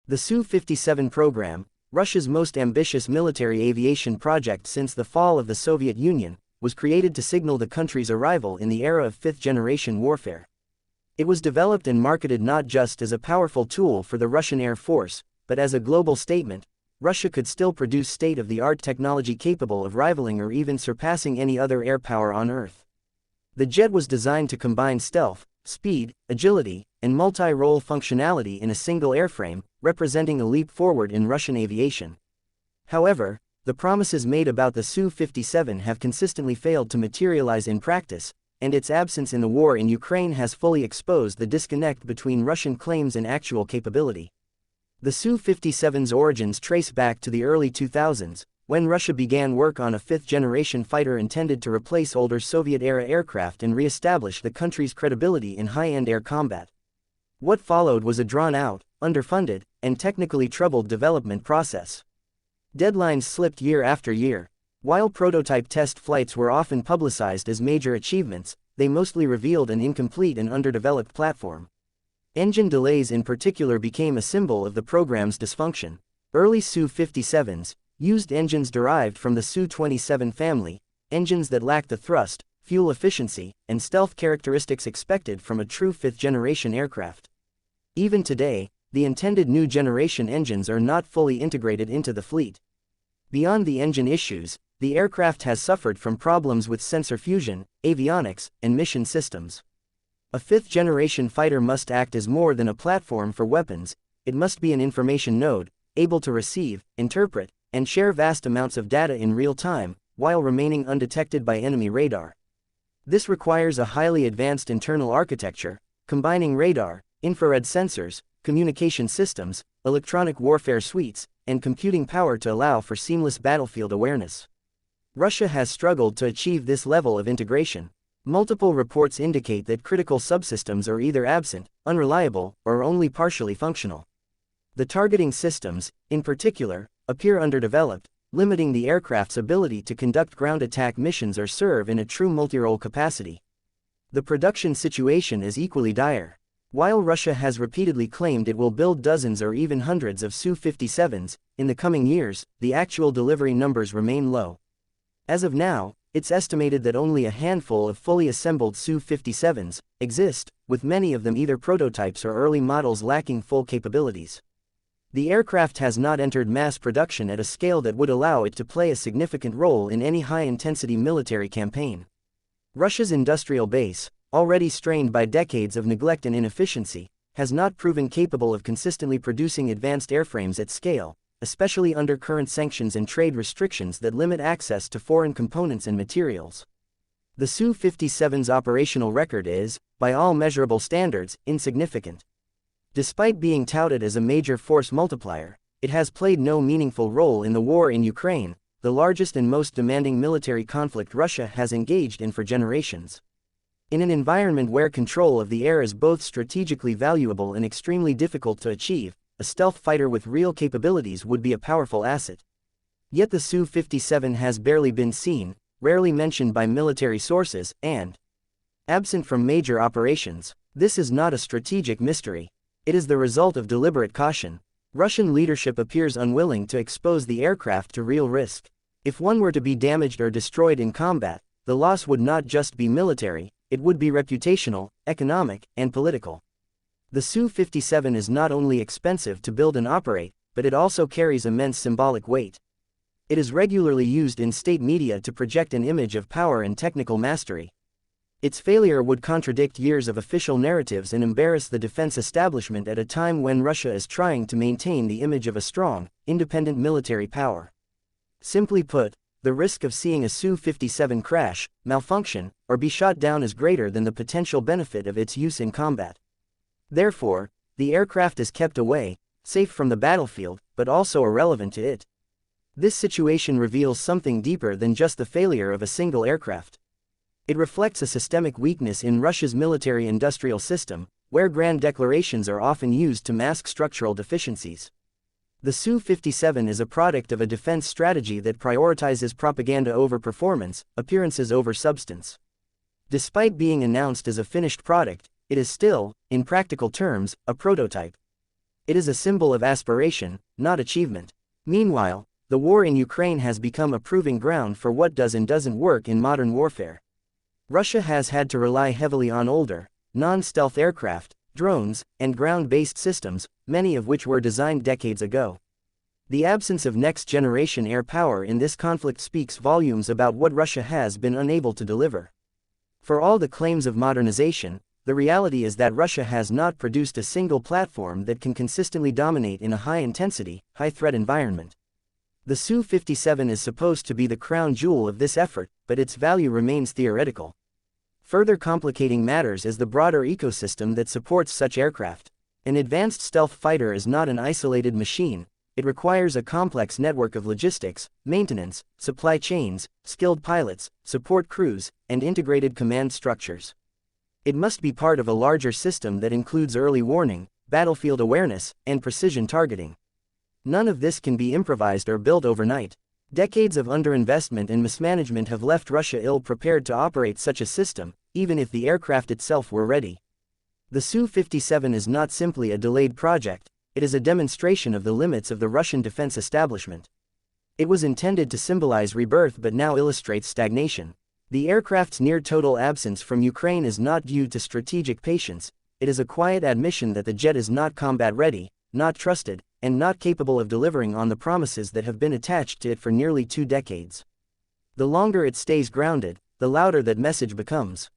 The Su-57 program, Russia's most ambitious military aviation project since the fall of the Soviet Union, was created to signal the country's arrival in the era of fifth-generation warfare. It was developed and marketed not just as a powerful tool for the Russian Air Force, but as a global statement: Russia could still produce state-of-the-art technology capable of rivaling or even surpassing any other air power on Earth. The jet was designed to combine stealth, speed, agility, and multi-role functionality in a single airframe, representing a leap forward in Russian aviation. However, the promises made about the Su-57 have consistently failed to materialize in practice, and its absence in the war in Ukraine has fully exposed the disconnect between Russian claims and actual capability. The Su-57's origins trace back to the early 2000s, when Russia began work on a fifth-generation fighter intended to replace older Soviet-era aircraft and re-establish the country's credibility in high-end air combat. What followed was a drawn-out, underfunded, and technically troubled development process. Deadlines slipped year after year. While prototype test flights were often publicized as major achievements, they mostly revealed an incomplete and underdeveloped platform. Engine delays in particular became a symbol of the program's dysfunction. Early Su-57s used engines derived from the Su-27 family, engines that lacked the thrust, fuel efficiency, and stealth characteristics expected from a true fifth-generation aircraft. Even today, the intended new generation engines are not fully integrated into the fleet. Beyond the engine issues, the aircraft has suffered from problems with sensor fusion, avionics, and mission systems. A fifth-generation fighter must act as more than a platform for weapons. It must be an information node, able to receive, interpret, and share vast amounts of data in real time, while remaining undetected by enemy radar. This requires a highly advanced internal architecture, combining radar, infrared sensors, communication systems, electronic warfare suites, and computing power to allow for seamless battlefield awareness. Russia has struggled to achieve this level of integration. Multiple reports indicate that critical subsystems are either absent, unreliable, or only partially functional. The targeting systems, in particular, appear underdeveloped, limiting the aircraft's ability to conduct ground attack missions or serve in a true multi-role capacity. The production situation is equally dire. While Russia has repeatedly claimed it will build dozens or even hundreds of Su-57s in the coming years, the actual delivery numbers remain low. As of now, it's estimated that only a handful of fully assembled Su-57s exist, with many of them either prototypes or early models lacking full capabilities. The aircraft has not entered mass production at a scale that would allow it to play a significant role in any high-intensity military campaign. Russia's industrial base, already strained by decades of neglect and inefficiency, has not proven capable of consistently producing advanced airframes at scale, especially under current sanctions and trade restrictions that limit access to foreign components and materials. The Su-57's operational record is, by all measurable standards, insignificant. Despite being touted as a major force multiplier, it has played no meaningful role in the war in Ukraine, the largest and most demanding military conflict Russia has engaged in for generations. In an environment where control of the air is both strategically valuable and extremely difficult to achieve, a stealth fighter with real capabilities would be a powerful asset. Yet the Su-57 has barely been seen, rarely mentioned by military sources, and absent from major operations. This is not a strategic mystery. It is the result of deliberate caution. Russian leadership appears unwilling to expose the aircraft to real risk. If one were to be damaged or destroyed in combat, the loss would not just be military, it would be reputational, economic, and political. The Su-57 is not only expensive to build and operate, but it also carries immense symbolic weight. It is regularly used in state media to project an image of power and technical mastery. Its failure would contradict years of official narratives and embarrass the defense establishment at a time when Russia is trying to maintain the image of a strong, independent military power. Simply put, the risk of seeing a Su-57 crash, malfunction, or be shot down is greater than the potential benefit of its use in combat. Therefore, the aircraft is kept away, safe from the battlefield, but also irrelevant to it. This situation reveals something deeper than just the failure of a single aircraft. It reflects a systemic weakness in Russia's military-industrial system, where grand declarations are often used to mask structural deficiencies. The Su-57 is a product of a defense strategy that prioritizes propaganda over performance, appearances over substance. Despite being announced as a finished product, it is still, in practical terms, a prototype. It is a symbol of aspiration, not achievement. Meanwhile, the war in Ukraine has become a proving ground for what does and doesn't work in modern warfare. Russia has had to rely heavily on older, non-stealth aircraft, drones, and ground-based systems, many of which were designed decades ago. The absence of next-generation air power in this conflict speaks volumes about what Russia has been unable to deliver. For all the claims of modernization, the reality is that Russia has not produced a single platform that can consistently dominate in a high-intensity, high-threat environment. The Su-57 is supposed to be the crown jewel of this effort, but its value remains theoretical. Further complicating matters is the broader ecosystem that supports such aircraft. An advanced stealth fighter is not an isolated machine. It requires a complex network of logistics, maintenance, supply chains, skilled pilots, support crews, and integrated command structures. It must be part of a larger system that includes early warning, battlefield awareness, and precision targeting. None of this can be improvised or built overnight. Decades of underinvestment and mismanagement have left Russia ill-prepared to operate such a system, even if the aircraft itself were ready. The Su-57 is not simply a delayed project, it is a demonstration of the limits of the Russian defense establishment. It was intended to symbolize rebirth but now illustrates stagnation. The aircraft's near-total absence from Ukraine is not due to strategic patience, it is a quiet admission that the jet is not combat-ready, not trusted, and not capable of delivering on the promises that have been attached to it for nearly 2 decades. The longer it stays grounded, the louder that message becomes.